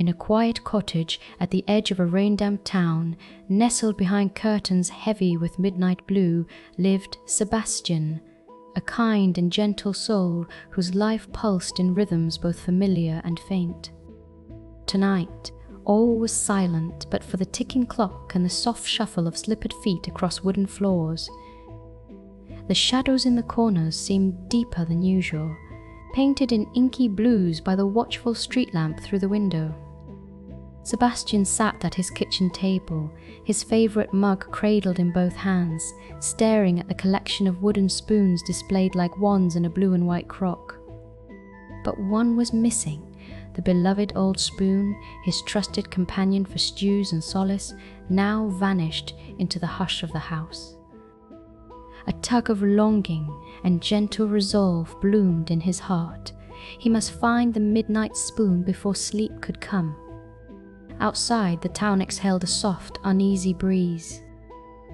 In a quiet cottage at the edge of a rain-damp town, nestled behind curtains heavy with midnight blue, lived Sebastian, a kind and gentle soul whose life pulsed in rhythms both familiar and faint. Tonight, all was silent but for the ticking clock and the soft shuffle of slippered feet across wooden floors. The shadows in the corners seemed deeper than usual, painted in inky blues by the watchful street lamp through the window. Sebastian sat at his kitchen table, his favourite mug cradled in both hands, staring at the collection of wooden spoons displayed like wands in a blue and white crock. But one was missing, the beloved old spoon, his trusted companion for stews and solace, now vanished into the hush of the house. A tug of longing and gentle resolve bloomed in his heart. He must find the midnight spoon before sleep could come. Outside, the town exhaled a soft, uneasy breeze.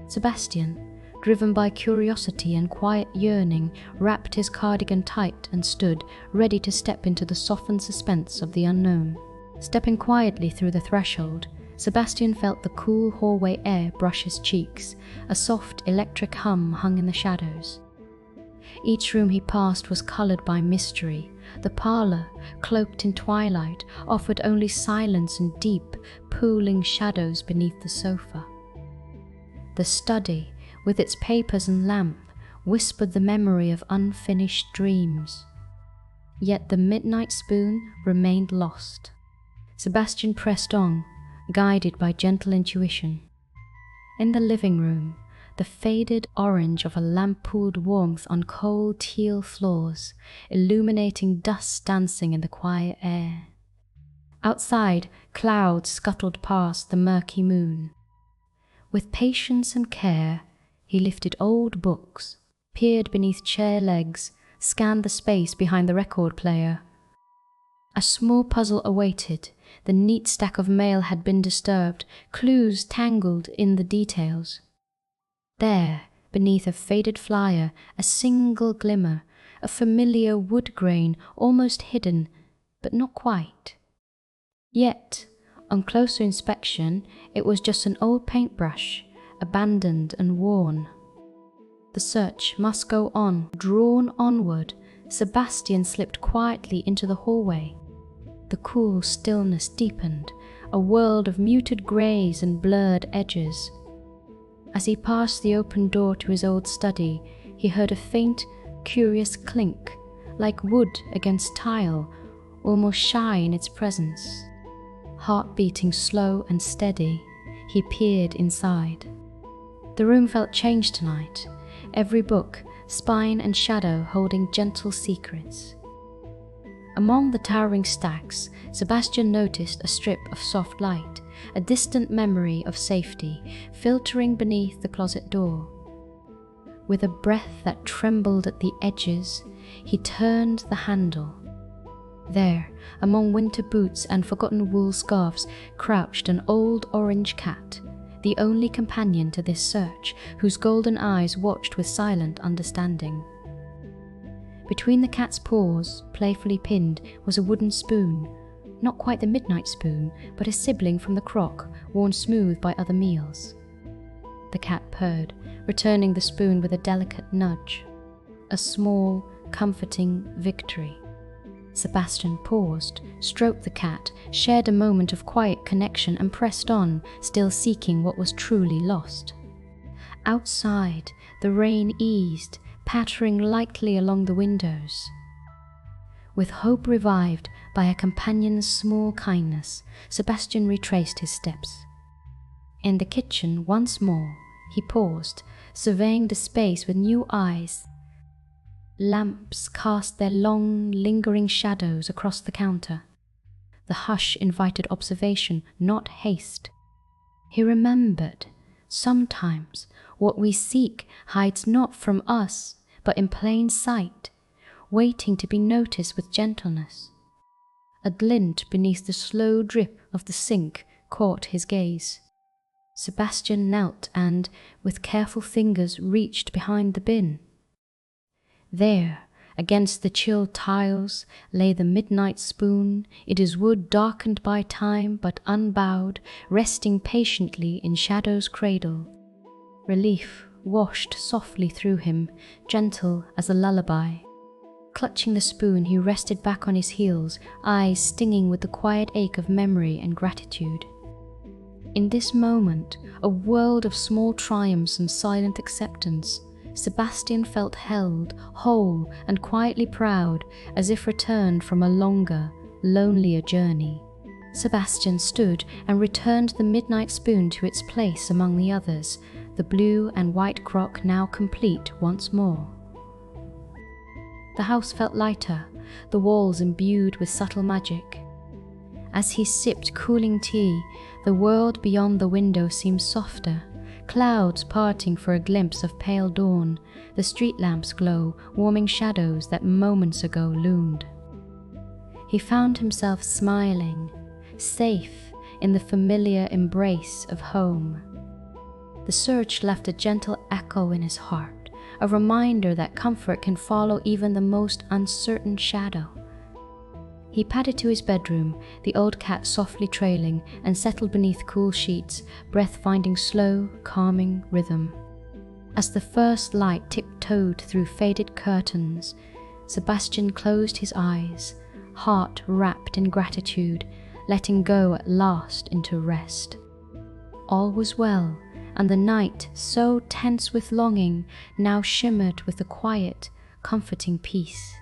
Sebastian, driven by curiosity and quiet yearning, wrapped his cardigan tight and stood, ready to step into the softened suspense of the unknown. Stepping quietly through the threshold, Sebastian felt the cool hallway air brush his cheeks. A soft electric hum hung in the shadows. Each room he passed was coloured by mystery. The parlour, cloaked in twilight, offered only silence and deep, pooling shadows beneath the sofa. The study, with its papers and lamp, whispered the memory of unfinished dreams. Yet the midnight spoon remained lost. Sebastian pressed on, guided by gentle intuition. In the living room, the faded orange of a lamp pooled warmth on cold teal floors, illuminating dust dancing in the quiet air. Outside, clouds scuttled past the murky moon. With patience and care, he lifted old books, peered beneath chair legs, scanned the space behind the record player. A small puzzle awaited. The neat stack of mail had been disturbed, clues tangled in the details. There, beneath a faded flyer, a single glimmer, a familiar wood grain almost hidden, but not quite. Yet, on closer inspection, it was just an old paintbrush, abandoned and worn. The search must go on. Drawn onward, Sebastian slipped quietly into the hallway. The cool stillness deepened, a world of muted greys and blurred edges. As he passed the open door to his old study, he heard a faint, curious clink, like wood against tile, almost shy in its presence. Heart beating slow and steady, he peered inside. The room felt changed tonight, every book, spine and shadow holding gentle secrets. Among the towering stacks, Sebastian noticed a strip of soft light, a distant memory of safety, filtering beneath the closet door. With a breath that trembled at the edges, he turned the handle. There, among winter boots and forgotten wool scarves, crouched an old orange cat, the only companion to this search, whose golden eyes watched with silent understanding. Between the cat's paws, playfully pinned, was a wooden spoon, not quite the midnight spoon, but a sibling from the crock, worn smooth by other meals. The cat purred, returning the spoon with a delicate nudge. A small, comforting victory. Sebastian paused, stroked the cat, shared a moment of quiet connection and pressed on, still seeking what was truly lost. Outside, the rain eased, pattering lightly along the windows. With hope revived by a companion's small kindness, Sebastian retraced his steps. In the kitchen once more, he paused, surveying the space with new eyes. Lamps cast their long, lingering shadows across the counter. The hush invited observation, not haste. He remembered, sometimes what we seek hides not from us, but in plain sight, waiting to be noticed with gentleness. A glint beneath the slow drip of the sink caught his gaze. Sebastian knelt and, with careful fingers, reached behind the bin. There, Against the chill tiles lay the midnight spoon, it is wood darkened by time but unbowed, resting patiently in shadow's cradle. Relief washed softly through him, gentle as a lullaby. Clutching the spoon, he rested back on his heels, eyes stinging with the quiet ache of memory and gratitude. In this moment, a world of small triumphs and silent acceptance, Sebastian felt held, whole, and quietly proud, as if returned from a longer, lonelier journey. Sebastian stood and returned the midnight spoon to its place among the others, the blue and white crock now complete once more. The house felt lighter, the walls imbued with subtle magic. As he sipped cooling tea, the world beyond the window seemed softer, clouds parting for a glimpse of pale dawn, the street lamps glow, warming shadows that moments ago loomed. He found himself smiling, safe in the familiar embrace of home. The search left a gentle echo in his heart, a reminder that comfort can follow even the most uncertain shadow. He padded to his bedroom, the old cat softly trailing, and settled beneath cool sheets, breath finding slow, calming rhythm. As the first light tiptoed through faded curtains, Sebastian closed his eyes, heart wrapped in gratitude, letting go at last into rest. All was well, and the night, so tense with longing, now shimmered with a quiet, comforting peace.